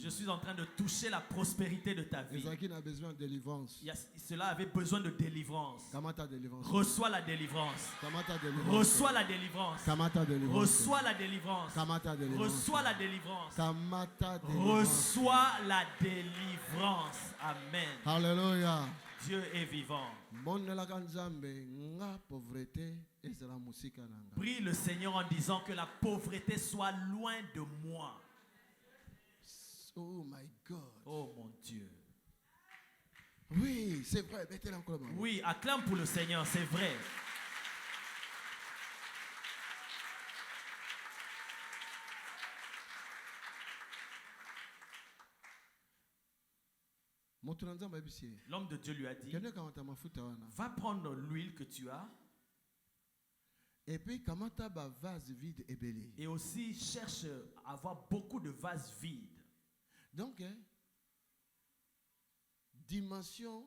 Je suis en train de toucher la prospérité de ta vie. Cela avait besoin de délivrance. Reçois la délivrance. Reçois la délivrance. Reçois la délivrance. Reçois la délivrance. Reçois la délivrance. Amen. Alléluia. Dieu est vivant. Prie le Seigneur en disant que la pauvreté soit loin de moi. Oh my God. Oh mon Dieu. Oui, c'est vrai. Oui, acclame pour le Seigneur, c'est vrai. L'homme de Dieu lui a dit, va prendre l'huile que tu as et aussi cherche à avoir beaucoup de vases vides. Donc, dimension,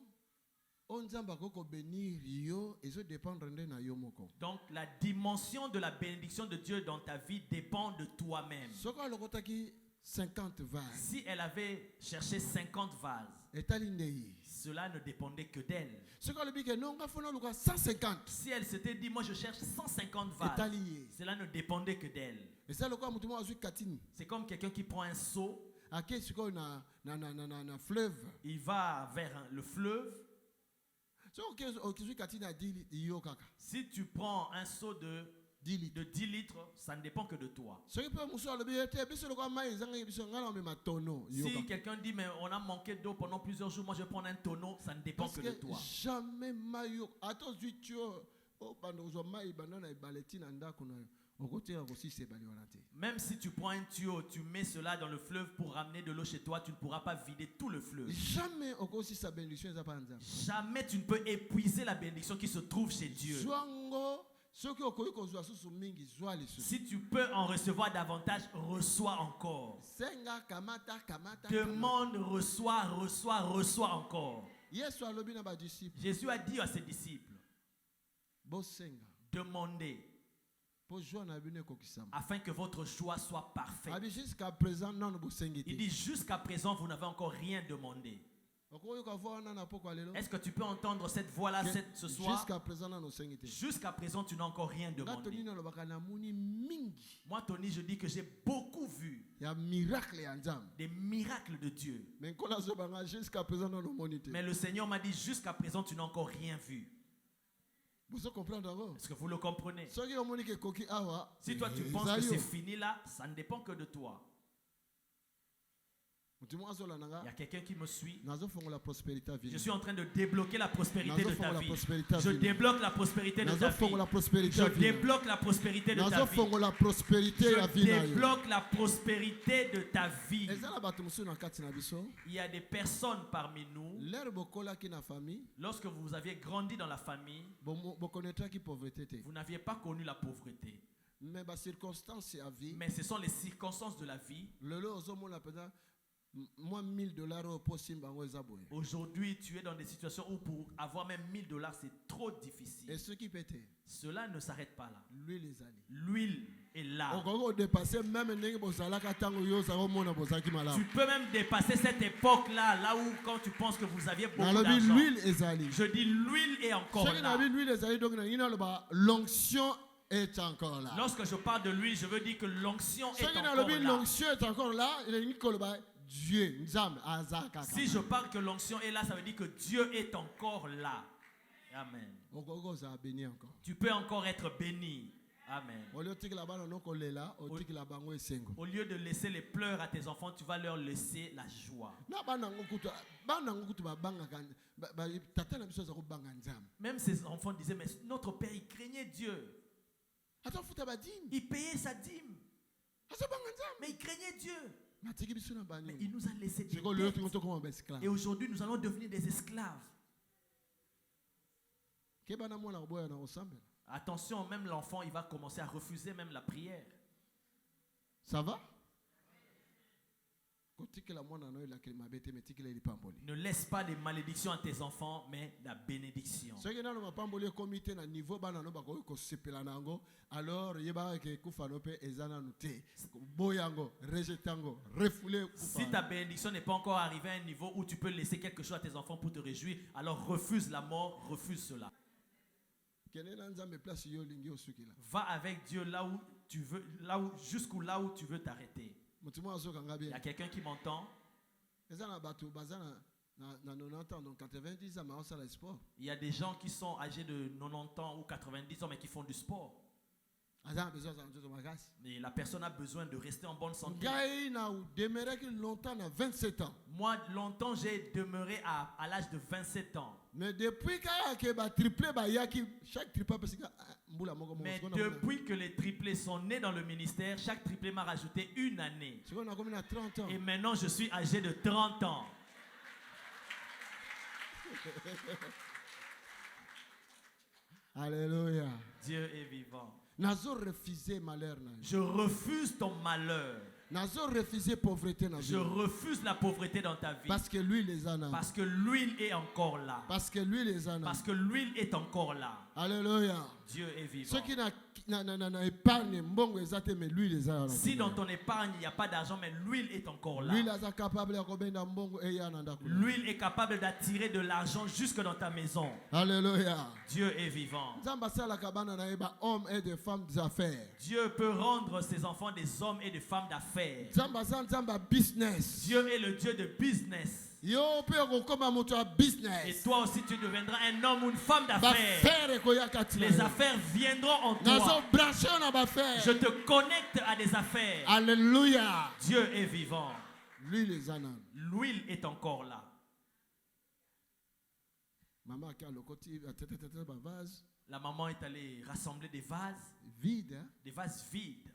donc la dimension de la bénédiction de Dieu dans ta vie dépend de toi-même. 50 vases. Si elle avait cherché 50 vases, cela ne dépendait que d'elle. Si elle s'était dit, moi je cherche 150 vases, cela ne dépendait que d'elle. C'est comme quelqu'un qui prend un seau, il va vers le fleuve. Si tu prends un seau de 10 litres, ça ne dépend que de toi. Si quelqu'un dit, mais on a manqué d'eau pendant plusieurs jours, moi je prends un tonneau, ça ne dépend que de toi. Même si tu prends un tuyau, tu mets cela dans le fleuve pour ramener de l'eau chez toi, tu ne pourras pas vider tout le fleuve. Jamais tu ne peux épuiser la bénédiction qui se trouve chez Dieu. Si tu peux en recevoir davantage, reçois encore. Demande, reçois encore. Jésus a dit à ses disciples, demandez afin que votre joie soit parfaite. Il dit, jusqu'à présent, vous n'avez encore rien demandé. Est-ce que tu peux entendre cette voix-là ce soir? Jusqu'à présent, tu n'as encore rien demandé. Moi, Tony, je dis que j'ai beaucoup vu des miracles de Dieu. Mais le Seigneur m'a dit, jusqu'à présent, tu n'as encore rien vu. Est-ce que vous le comprenez? Si toi tu penses que c'est fini là, ça ne dépend que de toi. Il y a quelqu'un qui me suit. Je suis en train de débloquer la prospérité de ta vie. Je débloque la prospérité de ta vie. Je débloque la prospérité de ta vie. Je débloque la prospérité de ta vie. Il y a des personnes parmi nous. Lorsque vous aviez grandi dans la famille, vous n'aviez pas connu la pauvreté. Mais ce sont les circonstances de la vie. Aujourd'hui, tu es dans des situations où pour avoir même 1000 $, c'est trop difficile. Et ce qui peut être, cela ne s'arrête pas là. L'huile est là. Tu peux même dépasser cette époque-là, là où quand tu penses que vous aviez beaucoup d'argent. Je dis l'huile est encore là. L'onction est encore là. Lorsque je parle de l'huile, je veux dire que l'onction est encore là. L'onction est encore là. Dieu, si je parle que l'onction est là, ça veut dire que Dieu est encore là. Amen. Tu peux encore être béni. Amen. Au lieu de laisser les pleurs à tes enfants, tu vas leur laisser la joie. Même ces enfants disaient, mais notre père, il craignait Dieu. Il payait sa dîme. Mais il craignait Dieu. Mais il nous a laissé des dettes. Et aujourd'hui, nous allons devenir des esclaves. Attention, même l'enfant, il va commencer à refuser même la prière. Ça va? Ne laisse pas les malédictions à tes enfants, mais la bénédiction. Si ta bénédiction n'est pas encore arrivée à un niveau où tu peux laisser quelque chose à tes enfants pour te réjouir, alors refuse la mort, refuse cela. Va avec Dieu là où tu veux, là où tu veux t'arrêter. Il y a quelqu'un qui m'entend. Il y a des gens qui sont âgés de 90 ans ou 90 ans mais qui font du sport. Mais la personne a besoin de rester en bonne santé. Moi, longtemps, j'ai demeuré à l'âge de 27 ans. Mais depuis que les triplés sont nés dans le ministère, chaque triplé m'a rajouté une année. Et maintenant, je suis âgé de 30 ans. Alléluia. Dieu est vivant. Je refuse ton malheur. Je refuse la pauvreté dans ta vie. Parce que l'huile est encore là. Parce que l'huile est encore là. Alléluia. Dieu est vivant. Si dans ton épargne il n'y a pas d'argent, mais l'huile est encore là. L'huile est capable d'attirer de l'argent jusque dans ta maison. Alléluia. Dieu est vivant. Dieu peut rendre ses enfants des hommes et des femmes d'affaires. Dieu est le Dieu de business. Et toi aussi tu deviendras un homme ou une femme d'affaires. Les affaires viendront en toi. Je te connecte à des affaires. Alléluia. Dieu est vivant. L'huile est encore là. La maman est allée rassembler des vases vides. Des vases vides.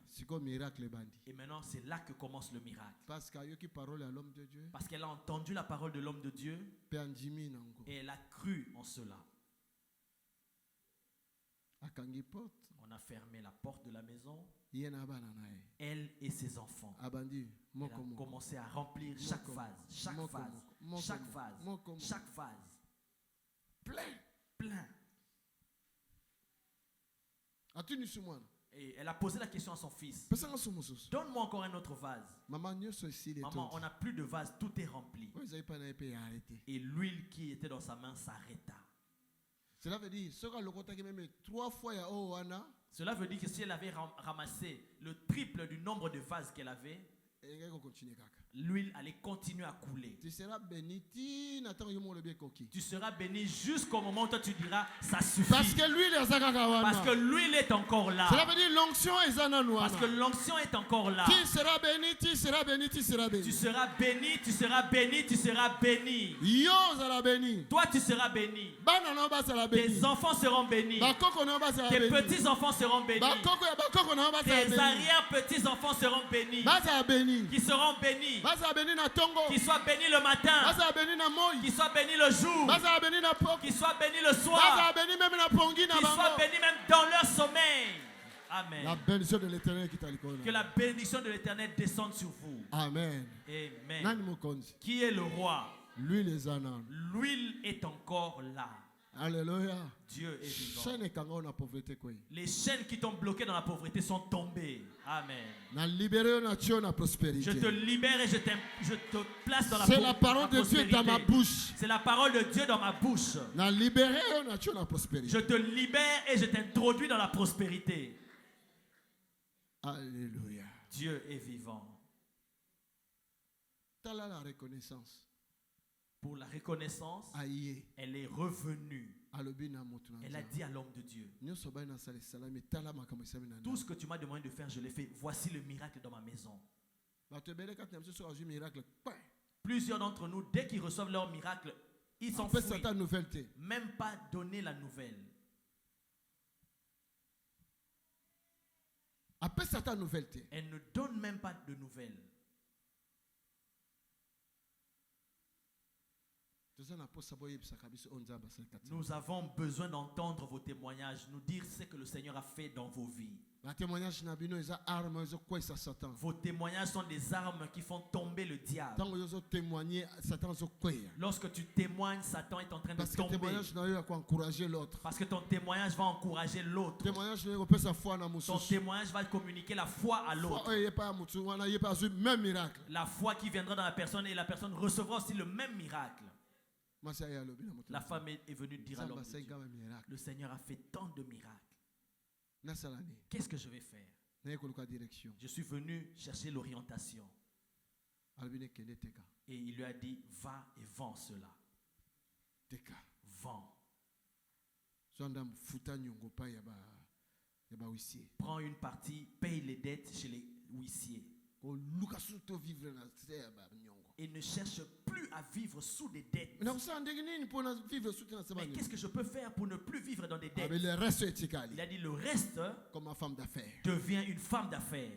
Et maintenant, c'est là que commence le miracle. Parce qu'elle a entendu la parole de l'homme de Dieu. Et elle a cru en cela. On a fermé la porte de la maison. Elle et ses enfants. Elle a commencé à remplir chaque vase. Chaque vase. Chaque vase. Chaque vase. Plein. Et elle a posé la question à son fils. Donne-moi encore un autre vase. Maman, on n'a plus de vase, tout est rempli. Et l'huile qui était dans sa main s'arrêta. Cela veut dire que si elle avait ramassé le triple du nombre de vases qu'elle avait, l'huile allait continuer à couler. Tu seras béni jusqu'au moment où toi tu diras ça suffit. Parce que l'huile est encore là. Cela veut dire l'onction est parce que l'onction est encore là. Tu seras béni, tu seras béni, tu seras béni. Tu seras béni, tu seras béni, tu seras béni. Toi tu seras béni. Tes enfants seront bénis. Tes petits enfants seront bénis. Tes arrière petits enfants seront bénis. Qui seront bénis. Qui soient bénis le matin. Qui soient bénis le jour. Qui soient bénis le soir. Qui soient bénis même dans leur sommeil. Amen. La bénédiction de l'Éternel que la bénédiction de l'Éternel descende sur vous. Amen. Amen. Qui est le roi? L'huile est encore là. Alléluia. Dieu est vivant. Les chaînes qui t'ont bloqué dans la pauvreté sont tombées. Amen. Je te libère et je te place dans la prospérité. C'est la parole de Dieu dans ma bouche. C'est la parole de Dieu dans ma bouche. Je te libère et je t'introduis dans la prospérité. Alléluia. Dieu est vivant. La reconnaissance. Pour la reconnaissance, elle est revenue. Elle a dit à l'homme de Dieu, tout ce que tu m'as demandé de faire, je l'ai fait. Voici le miracle dans ma maison. Plusieurs d'entre nous, dès qu'ils reçoivent leur miracle, ils s'enfuient. Même pas donner la nouvelle. Elle ne donne même pas de nouvelles. Nous avons besoin d'entendre vos témoignages, nous dire ce que le Seigneur a fait dans vos vies. Vos témoignages sont des armes qui font tomber le diable. Lorsque tu témoignes, Satan est en train de tomber. Parce que ton témoignage va encourager l'autre. Ton témoignage va communiquer la foi à l'autre. La foi qui viendra dans la personne et la personne recevra aussi le même miracle. La femme est venue dire à l'homme, le Seigneur a fait tant de miracles. Qu'est-ce que je vais faire? Je suis venu chercher l'orientation. Et il lui a dit, va et vends cela. Vends. Prends une partie, paye les dettes chez les huissiers. Et ne cherche plus à vivre sous des dettes. Mais qu'est-ce que je peux faire pour ne plus vivre dans des dettes? Il a dit le reste comme ma femme d'affaires. Devient une femme d'affaires.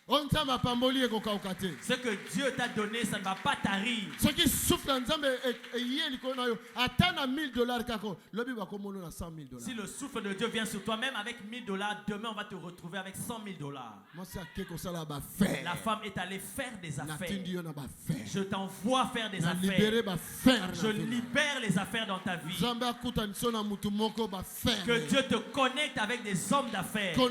Ce que Dieu t'a donné, ça ne va pas tarir. Ceux qui souffrent en $100,000. Si le souffle de Dieu vient sur toi, même avec $1000, demain on va te retrouver avec $100,000. La femme est allée faire des affaires. Je t'envoie faire des affaires. Je libère les affaires dans ta vie. Que Dieu te connecte avec des hommes d'affaires. Qu'il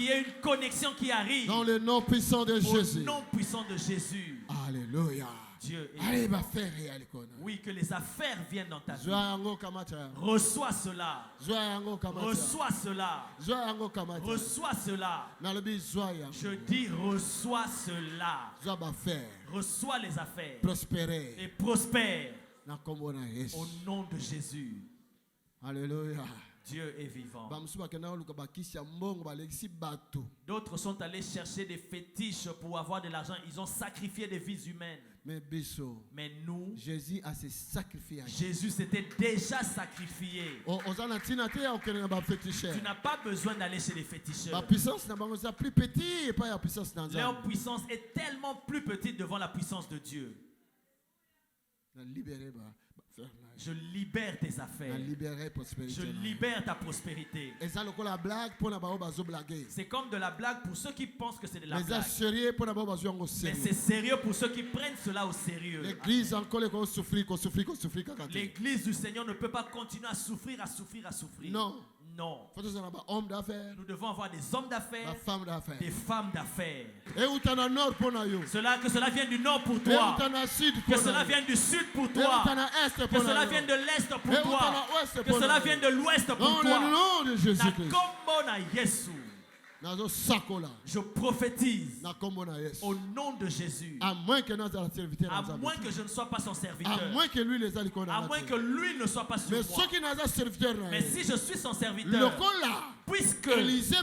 y ait une connexion qui arrive. Dans le nom puissant de Jésus. Au nom puissant de Jésus. Alléluia. Dieu est oui, que les affaires viennent dans ta vie. Reçois cela. Reçois cela. Reçois cela. Je dis reçois cela. Reçois les affaires. Prospérer. Et prospère. Au nom de Jésus. Alléluia. Dieu est vivant. D'autres sont allés chercher des fétiches pour avoir de l'argent. Ils ont sacrifié des vies humaines. Mais nous, Jésus a se sacrifié. Jésus s'était déjà sacrifié. Tu n'as pas besoin d'aller chez les féticheurs. Leur puissance est tellement plus petite devant la puissance de Dieu. Je libère tes affaires. Je libère ta prospérité. C'est comme de la blague pour ceux qui pensent que c'est de la blague. Mais c'est sérieux pour ceux qui prennent cela au sérieux. L'église du Seigneur ne peut pas continuer à souffrir, à souffrir, à souffrir. Non. Non. Nous devons avoir des hommes d'affaires, des femmes d'affaires. Que cela vienne du nord pour toi. Que cela vienne du sud pour toi. Que cela vienne de l'est pour toi. Que cela vienne de l'ouest pour toi. Je prophétise au nom de Jésus. À moins que je ne sois pas son serviteur. À moins que lui ne soit pas sur moi. Mais si je suis son serviteur, puisque Élisée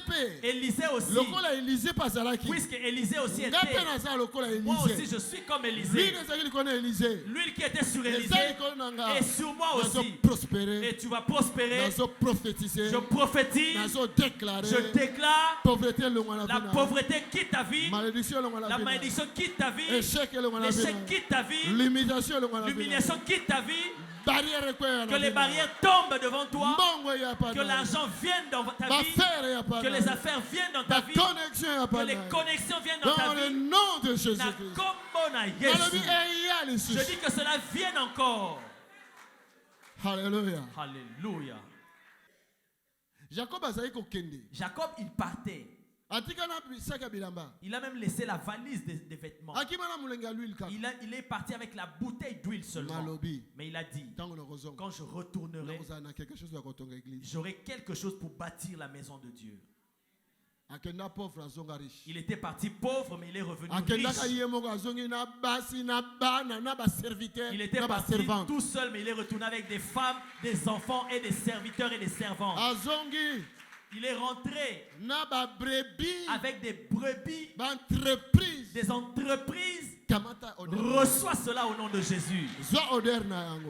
aussi, puisque Élisée aussi était, moi aussi je suis comme Élisée. L'huile qui était sur Élisée est sur moi aussi. Et tu vas prospérer. Je prophétise. Je déclare. La pauvreté quitte ta vie. La malédiction quitte ta vie. L'échec quitte ta vie. L'humiliation quitte ta vie. Que les barrières tombent devant toi. Que l'argent vienne dans ta vie. Que les affaires viennent dans ta vie. Que les connexions viennent dans ta vie. Dans le nom de Jésus. Je dis que cela vienne encore. Alléluia. Alléluia. Jacob, il partait. Il a même laissé la valise des vêtements. Il est parti avec la bouteille d'huile seulement. Mais il a dit, quand je retournerai, j'aurai quelque chose pour bâtir la maison de Dieu. Il était parti pauvre, mais il est revenu riche. Il était parti tout seul, mais il est retourné avec des femmes, des enfants et des serviteurs et des servantes. Il est rentré avec des brebis, des entreprises. Reçois cela au nom de Jésus.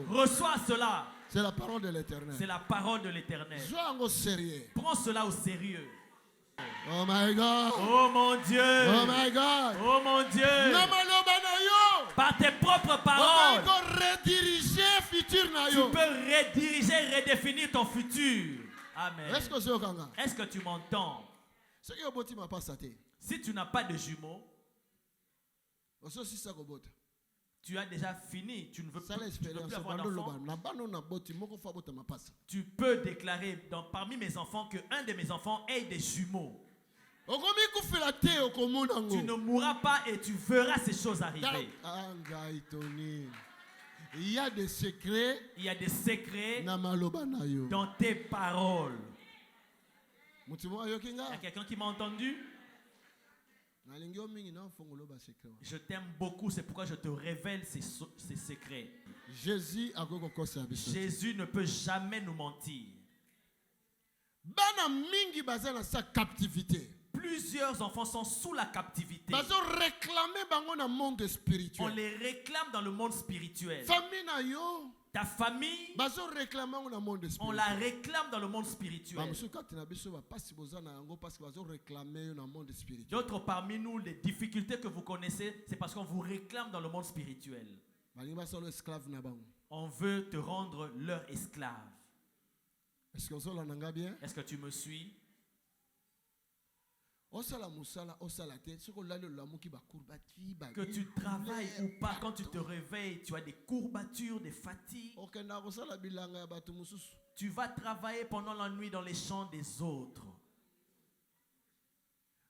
Reçois cela. C'est la parole de l'Éternel. C'est la parole de l'Éternel. Prends cela au sérieux. Oh my God. Oh mon Dieu. Oh my God. Oh mon Dieu. Par tes propres paroles. peux rediriger, redéfinir ton futur. Amen. Est-ce que tu m'entends? Si tu n'as pas de jumeaux, tu as déjà fini. Tu ne veux plus avoir d'enfants. Tu peux déclarer parmi mes enfants qu'un de mes enfants ait des jumeaux. Tu ne mourras pas et tu verras ces choses arriver. Il y a des secrets. Il y a des secrets dans tes paroles. Il y a quelqu'un qui m'a entendu? Je t'aime beaucoup, c'est pourquoi je te révèle ces secrets. Jésus ne peut jamais nous mentir. Plusieurs enfants sont sous la captivité. On les réclame dans le monde spirituel. Ta famille, on la réclame dans le monde spirituel. D'autres parmi nous, les difficultés que vous connaissez, c'est parce qu'on vous réclame dans le monde spirituel. On veut te rendre leur esclave. Est-ce que tu me suis? Que tu travailles ou pas, quand tu te réveilles, tu as des courbatures, des fatigues. Tu vas travailler pendant la nuit dans les champs des autres.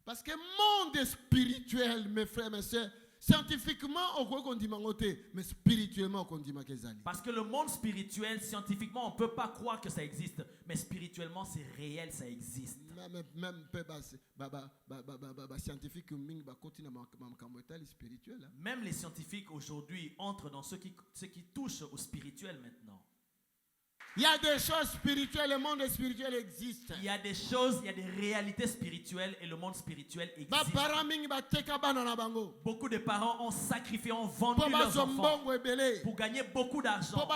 Parce que monde spirituel, mes frères, mes soeurs, scientifiquement, on dit mais spirituellement, on dit parce que le monde spirituel, scientifiquement, on ne peut pas croire que ça existe. Mais spirituellement, c'est réel, ça existe. Même les scientifiques aujourd'hui entrent dans ce qui touche au spirituel maintenant. Il y a des choses spirituelles, le monde spirituel existe. Il y a des choses, il y a des réalités spirituelles et le monde spirituel existe. Beaucoup de parents ont sacrifié, ont vendu leurs enfants pour gagner beaucoup d'argent, pour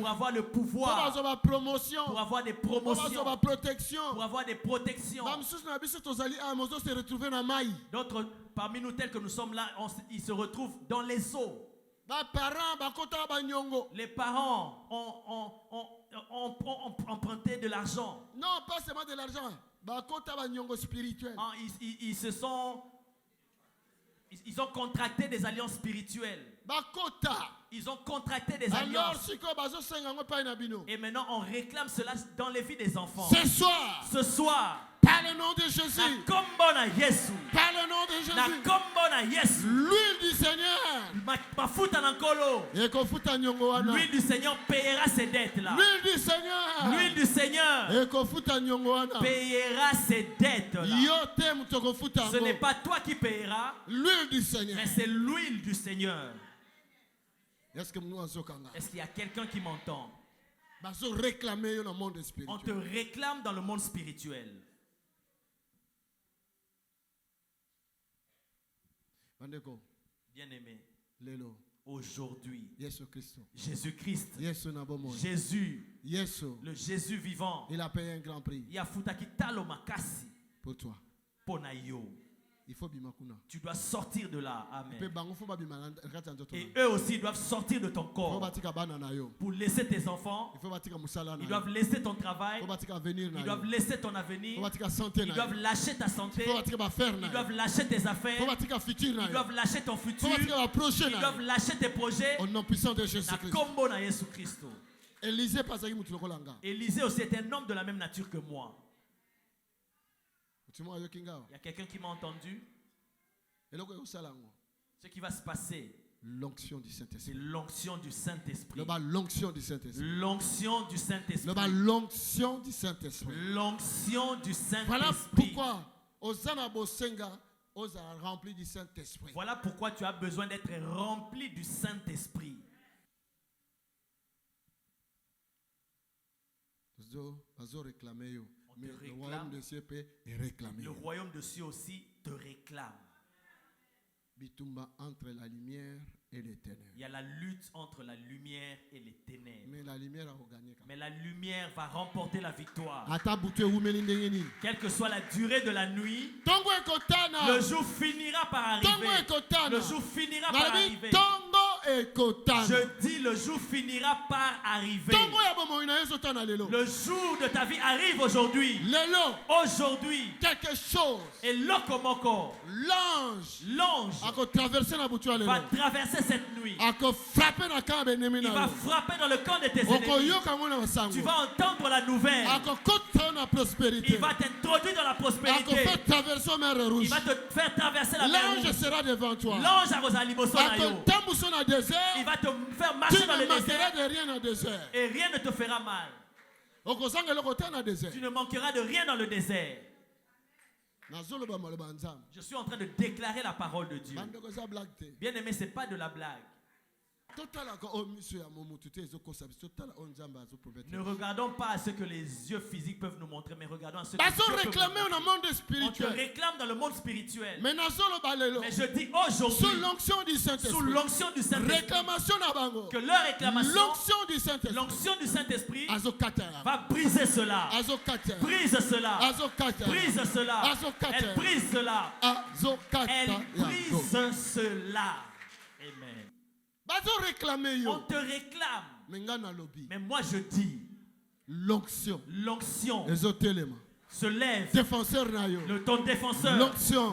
avoir le pouvoir, pour avoir des promotions, pour avoir des protections. D'autres parmi nous tels que nous sommes là, ils se retrouvent dans les eaux. Les parents ont emprunté de l'argent. Non, pas seulement de l'argent. Ils ont contracté des alliances spirituelles. Ils ont contracté des alliances. Et maintenant on réclame cela dans les vies des enfants. Ce soir, par le nom de Jésus. Par le nom de Jésus. L'huile du Seigneur. L'huile du Seigneur payera ces dettes-là. L'huile du Seigneur payera ces dettes-là. Ce n'est pas toi qui payeras, l'huile du Seigneur. Mais c'est l'huile du Seigneur. Est-ce qu'il y a quelqu'un qui m'entend? On te réclame dans le monde spirituel. Bien-aimé, aujourd'hui, Jésus-Christ, Jésus, le Jésus vivant, il a payé un grand prix pour toi. Tu dois sortir de là. Amen. Et eux aussi doivent sortir de ton corps. Pour laisser tes enfants. Ils doivent laisser ton travail. Ils doivent laisser ton avenir. Ils doivent lâcher ta santé. Ils doivent lâcher tes affaires. Ils doivent lâcher ton futur. Ils doivent lâcher tes projets. Au nom puissant de Jésus-Christ. Élisée aussi est un homme de la même nature que moi. Il y a quelqu'un qui m'a entendu. Ce qui va se passer, l'onction du Saint-Esprit. C'est l'onction du Saint-Esprit. L'onction du Saint-Esprit. L'onction du Saint-Esprit. L'onction du Saint-Esprit. L'onction du Saint-Esprit. Voilà pourquoi Osana Bosenga osa rempli du Saint-Esprit. Voilà pourquoi tu as besoin d'être rempli du Saint-Esprit. Mais le royaume de Dieu peut réclamer. Le royaume de Dieu aussi te réclame. Entre la lumière et les ténèbres. Il y a la lutte entre la lumière et les ténèbres. Mais la lumière a gagné. Mais la lumière va remporter la victoire. Quelle que soit la durée de la nuit, le jour finira par arriver. Le jour finira par arriver. Je dis, le jour finira par arriver. Le jour de ta vie arrive aujourd'hui. Aujourd'hui. Quelque chose. Et lokomoko. L'ange va traverser cette nuit. Il va frapper dans le camp de tes ennemis. Tu vas entendre la nouvelle. Il va t'introduire dans la prospérité. Il va te faire traverser la mer. L'ange sera devant toi. L'ange il va te faire marcher dans le désert. Et rien ne te fera mal. Tu ne manqueras de rien dans le désert. Je suis en train de déclarer la parole de Dieu. Bien aimé, ce n'est pas de la blague. Ne regardons pas à ce que les yeux physiques peuvent nous montrer, mais regardons à ce que Dieu peut nous montrer. On te réclame dans le monde spirituel. Mais je dis aujourd'hui, sous l'onction du Saint-Esprit, que leur réclamation, l'onction du Saint-Esprit va briser cela. Brise cela. Brise cela. Elle brise cela. Elle brise cela. Amen. On te réclame. Mais moi je dis, l'onction se lève. Ton défenseur,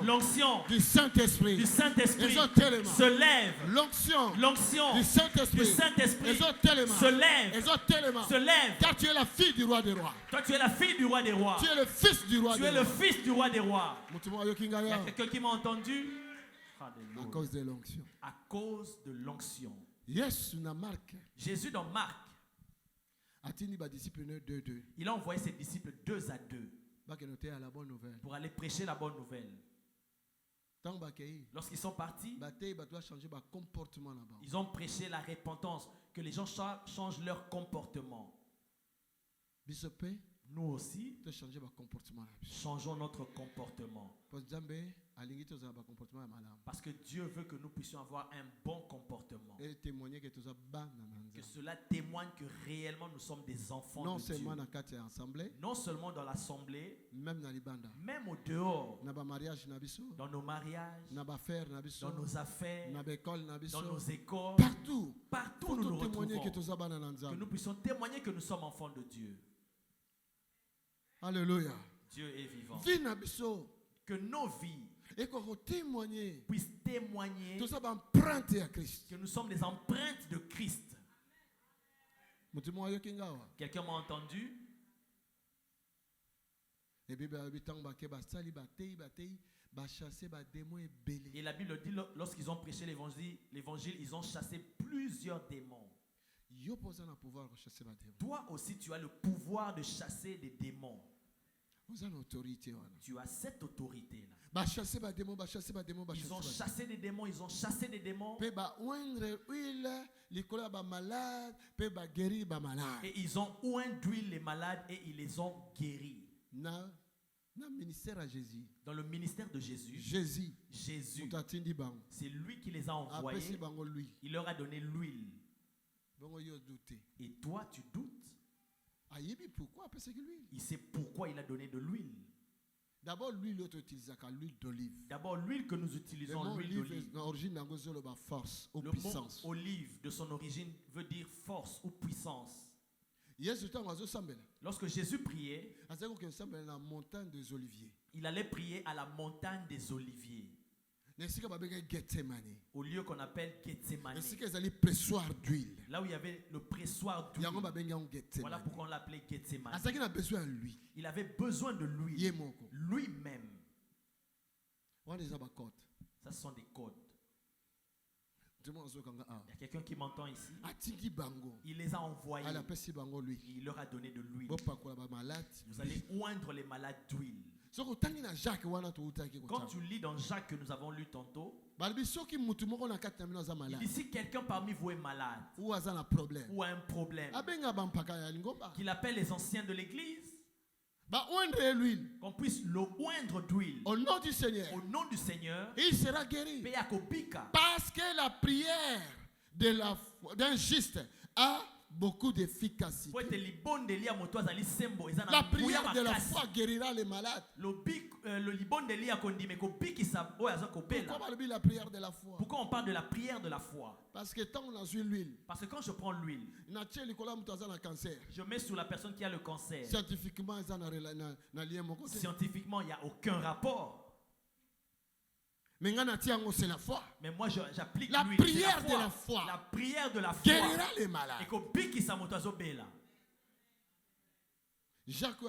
l'onction du Saint-Esprit se lève. L'onction du Saint-Esprit se lève. Car tu es la fille du roi des rois. Toi tu es la fille du roi des rois. Tu es le fils du roi des rois. Tu es le fils du roi des rois. Il y a quelqu'un qui m'a entendu? À cause de l'onction. À cause de l'onction. Jésus dans Marc, il a envoyé ses disciples 2 à 2 pour aller prêcher la bonne nouvelle. Lorsqu'ils sont partis, ils ont prêché la repentance, que les gens changent leur comportement. Nous aussi, changeons notre comportement. Parce que Dieu veut que nous puissions avoir un bon comportement. Que cela témoigne que réellement nous sommes des enfants de Dieu. Non seulement dans l'assemblée, même au dehors, dans nos mariages, dans nos affaires, dans nos écoles, partout où nous nous retrouvons, que nous puissions témoigner que nous sommes enfants de Dieu. Alléluia. Dieu est vivant. Que nos vies puissent témoigner que nous sommes des empreintes de Christ. Quelqu'un m'a entendu? Et la Bible dit, lorsqu'ils ont prêché l'évangile, ils ont chassé plusieurs démons. Toi aussi, tu as le pouvoir de chasser des démons. Tu as cette autorité-là. Ils ont chassé des démons, ils ont chassé des démons. Et ils ont oint d'huile les malades et ils les ont guéris. Dans le ministère de Jésus, c'est lui qui les a envoyés. Il leur a donné l'huile. Et toi, tu doutes? Il sait pourquoi il a donné de l'huile. D'abord, l'huile d'olive. D'abord, l'huile que nous utilisons, l'huile d'olive. Le mot olive, de son origine, veut dire force ou puissance. Lorsque Jésus priait, il allait prier à la montagne des Oliviers. Au lieu qu'on appelle Gethsemane. Là où il y avait le pressoir d'huile. Voilà pourquoi on l'appelait Gethsemane. Il avait besoin de l'huile. Lui-même. Ça, ce sont des codes. Il y a quelqu'un qui m'entend ici. Il les a envoyés. Il leur a donné de l'huile. Vous allez oindre les malades d'huile. Quand tu lis dans Jacques que nous avons lu tantôt, il dit si quelqu'un parmi vous est malade ou a un problème, qu'il appelle les anciens de l'église, qu'on puisse le oindre d'huile au nom du Seigneur, il sera guéri. Parce que la prière d'un juste a beaucoup d'efficacité. La prière de la foi guérira les malades. Pourquoi on parle de la prière de la foi? Parce que quand on a l'huile, parce que quand je prends l'huile, je mets sur la personne qui a le cancer. Scientifiquement, il n'y a aucun rapport. Mais la foi. Mais moi j'applique la prière de la foi. La prière de la foi guérira les malades. Jacques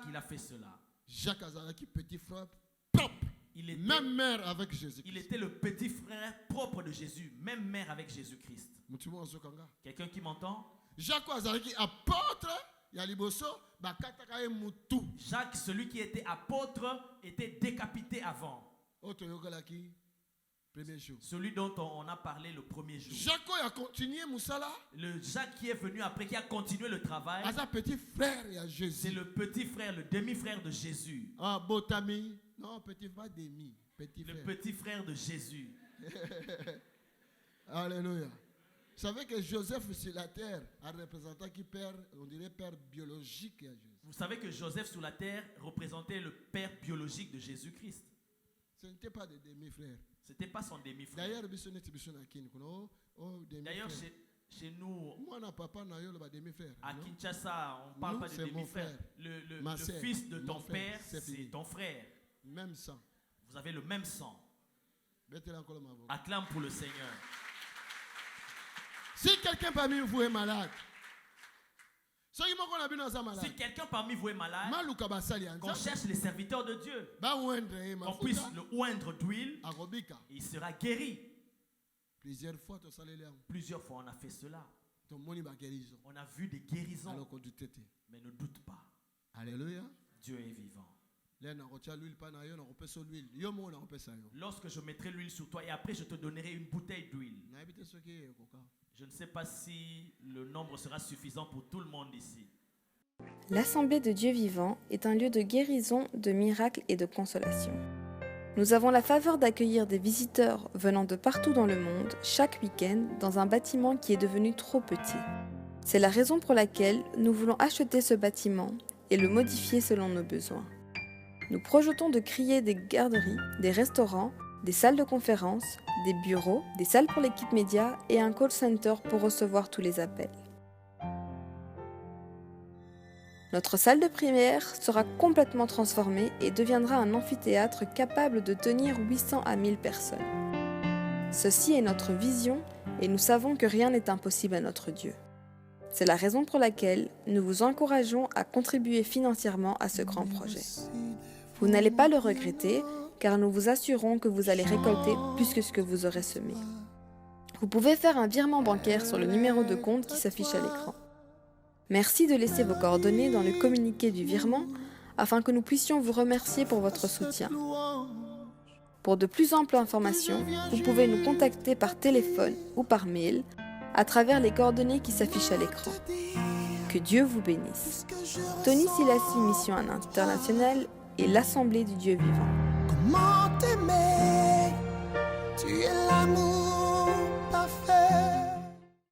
il a fait cela. Jacques Azalaki petit frère propre. Même mère avec Jésus. Il était le petit frère propre de Jésus, même mère avec Jésus-Christ. Quelqu'un qui m'entend? Jacques Azalaki apôtre. Jacques, celui qui était apôtre, était décapité avant. Celui dont on a parlé le premier jour. Jacques a continué Moussala. Le Jacques qui est venu après, qui a continué le travail. C'est le petit frère, le demi-frère de Jésus. Ah, Botami. Non, petit frère demi. Le petit frère de Jésus. Alléluia. Vous savez que Joseph sur la terre, un représentant qui perd, on dirait père biologique à Jésus. Vous savez que Joseph sur la terre représentait le père biologique de Jésus-Christ. Ce n'était pas des demi-frères. Ce n'était pas son demi-frère. D'ailleurs, chez nous, à Kinshasa, on ne parle pas de demi-frère. Le fils de ton père, c'est ton frère. Même sang. Vous avez le même sang. Acclame pour le Seigneur. Si quelqu'un parmi vous est malade, si quelqu'un parmi vous est malade, qu'on cherche les serviteurs de Dieu, qu'on puisse le oindre d'huile, il sera guéri. Plusieurs fois on a fait cela. On a vu des guérisons. Mais ne doute pas. Alléluia. Dieu est vivant. Lorsque je mettrai l'huile sur toi et après je te donnerai une bouteille d'huile. Je ne sais pas si le nombre sera suffisant pour tout le monde ici. L'Assemblée de Dieu vivant est un lieu de guérison, de miracles et de consolation. Nous avons la faveur d'accueillir des visiteurs venant de partout dans le monde chaque week-end dans un bâtiment qui est devenu trop petit. C'est la raison pour laquelle nous voulons acheter ce bâtiment et le modifier selon nos besoins. Nous projetons de créer des garderies, des restaurants, des salles de conférence, des bureaux, des salles pour l'équipe média et un call center pour recevoir tous les appels. Notre salle de prière sera complètement transformée et deviendra un amphithéâtre capable de tenir 800 à 1000 personnes. Ceci est notre vision et nous savons que rien n'est impossible à notre Dieu. C'est la raison pour laquelle nous vous encourageons à contribuer financièrement à ce grand projet. Vous n'allez pas le regretter, car nous vous assurons que vous allez récolter plus que ce que vous aurez semé. Vous pouvez faire un virement bancaire sur le numéro de compte qui s'affiche à l'écran. Merci de laisser vos coordonnées dans le communiqué du virement afin que nous puissions vous remercier pour votre soutien. Pour de plus amples informations, vous pouvez nous contacter par téléphone ou par mail à travers les coordonnées qui s'affichent à l'écran. Que Dieu vous bénisse. Tony Silassi, Mission Internationale et l'Assemblée du Dieu vivant. Comment t'aimer?